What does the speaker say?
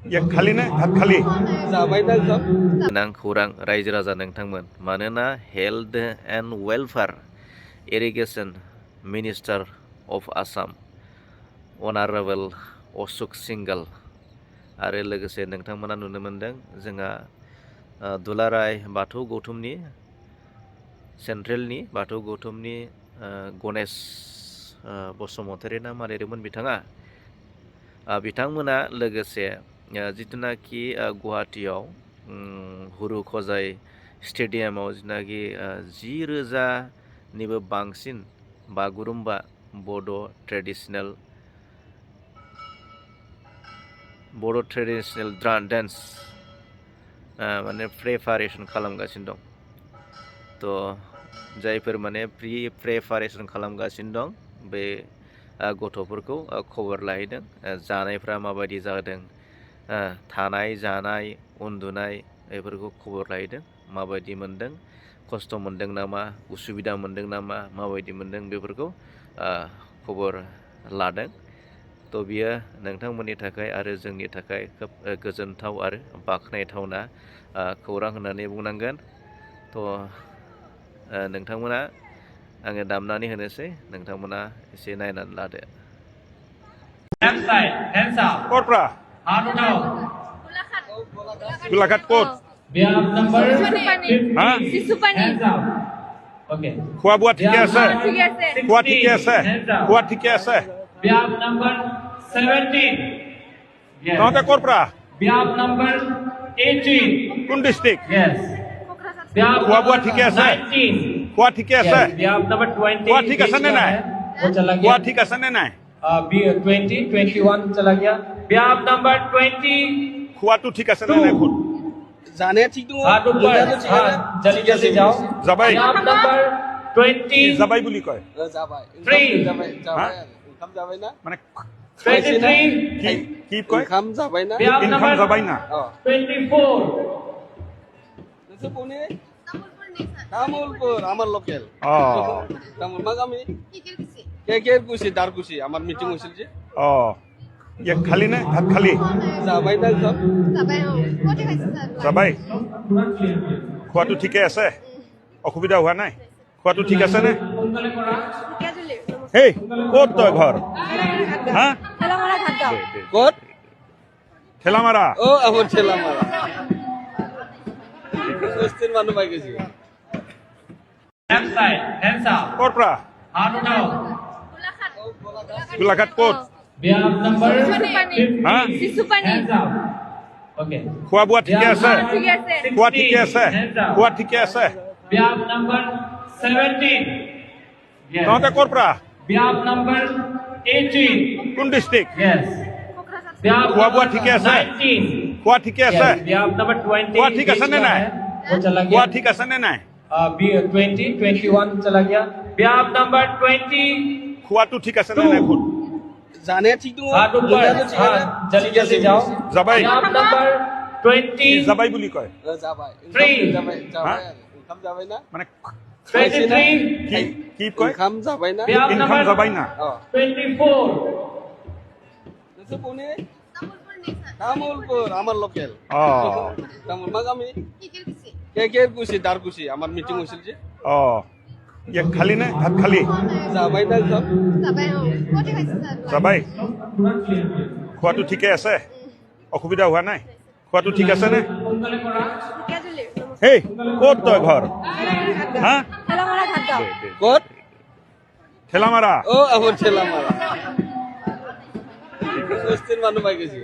खाली ना भात खाली जाबाय ना ओंखाम गोनां खौरां रायजो राजा नोंथांमोन मानोना health and welfare irrigation minister of Assam honourable Ashok Singhal आरो लोगोसे नोंथांमोना नुनो मोनदों जोंहा दुलाराय बाथौ गौथुमनि सेन्ट्रेलनि बाथौ गौथुमनि गणेश बसुमतारी ना मा लिरदोंमोन बिथांमोना लोगोसे जिथुनाखि गुवाहाटीयाव हुरु खजाय स्टेडियामाव जिथुनाखि 10,000निबो बांसिन बागुरुम्बा बड' ट्रेडिशनेल डान्स माने प्रिपारेसन खालामगासिनो दं थ' जायफोर माने प्रिपारेसन खालामगासिनो दं बे गथ'फोरखौ खबर लाहैदों जानायफ्रा माबायदि जादों थानाय जानाय उन्दुनाय बेफोरखौ खबर लाहैदों माबायदि मोनदों खस्थ' मोनदों नामा उसुबिदा मोनदों नामा माबायदि मोनदों बेफोरखौ खबर लादों थ' बियो नोंथांमोननि थाखाय आरो जोंनि थाखाय खोब गोजोनथाव आरो बाख्नायथावना खौरां होननानै बुंनांगोन थ' नोंथांमोना आङो दामनानै होनोसै नोंथांमोना एसे नायनानै लादो Left side, hands up. कोटप्रा Hand down. गोलाघाट कोट We have number 15. हाँ? Hands up. Okay. খোৱা বোৱা ঠিকে আছে ঠিকে আছে। খোৱা ঠিকে আছে Hands up. খোৱা ঠিকে আছে We have number 17. Yes. তহঁতে ক'ৰ পৰা We have number 18. কোন ডিষ্ট্ৰিক্ট Yes. We have খোৱা বোৱা number ঠিকে আছে 19. খোৱা ঠিকে আছে Yes. We have number 20. খোৱা ঠিক আছে নে নাই वो चला খোৱা गया। ঠিক আছে নে নাই B 20, 21 चला गया। We have number 20. খোৱাটো ঠিক আছে নে নাই খুদ जाने ठीक दङ हाथ ऊपर हाँ जल्दी जल्दी जाओ जाबाय आप नंबर 20 जाबाय বুলি কয় जाबाय Three. जाबाय जाबाय ओंखाम जाबाय ना মানে 23 কি কি কয় ओंखाम जाबाय ना We have ইনকাম number যাবাই না 24 नोंसोर बने तामुलपुर আমার লোকেল অ तामुल मा गामि केकेरकुसि दारकुसि আমার মিটিং হইছিল যে অ খালি না ভাত খালি जाबाय ना ओंखाम যাবাই খোৱাটো ঠিকে আছে অসুবিধা হোৱা নাই খোৱাটো ঠিক আছে নে এই ক'ত তই ঘৰ হা কোট ঠেলামাৰা ও আমাৰ ছেলা মাৰা সুস্থিৰ মানুষ পাই গেছি left side hands up ক'ৰ পৰা hand down গোলাঘাট ক'ত we have number 15 हाँ? hands up okay খোৱা বোৱা ঠিকে আছে ঠিকে আছে খোৱা ঠিকে আছে খোৱা ঠিকে আছে we have number 17 yes তহঁতে ক'ৰ পৰা we have number 18 কোন ডিষ্ট্ৰিক্ট yes we have খোৱা বোৱা ঠিকে আছে 19 খোৱা ঠিকে আছে yes we have number 20 খোৱা ঠিক আছে নে নাই वो चला খোৱা गया ঠিক আছে নে নাই B 20 21 चला गया we have number 20 খোৱাটো ঠিক আছে নে নাই খুদ जाने ठीक दङ हाथ ऊपर हाँ जल्दी जल्दी जाओ जाबाय we have number 20 যাবাই বুলি কয় जाबाय Three. जाबाय जाबाय ओंखाम जाबाय ना মানে 23 কি কি কয় ओंखाम जाबाय ना we have ইনকাম number যাবাই না 24 नोंसोर बने तामुलपुर আমার লোকেল অ तामुल मा गामि केकेरकुसि दारकुसि আমার মিটিং হইছিল যে অ খালি না ভাত খালি जाबाय ना ओंखाम যাবাই খোৱাটো ঠিকে আছে অসুবিধা হোৱা নাই খোৱাটো ঠিক আছে নে এই ক'ত তই ঘৰ হা কোট ঠেলামাৰা ও আমাৰ ছেলা মাৰা সুস্থিৰ মানুষ পাই গেছি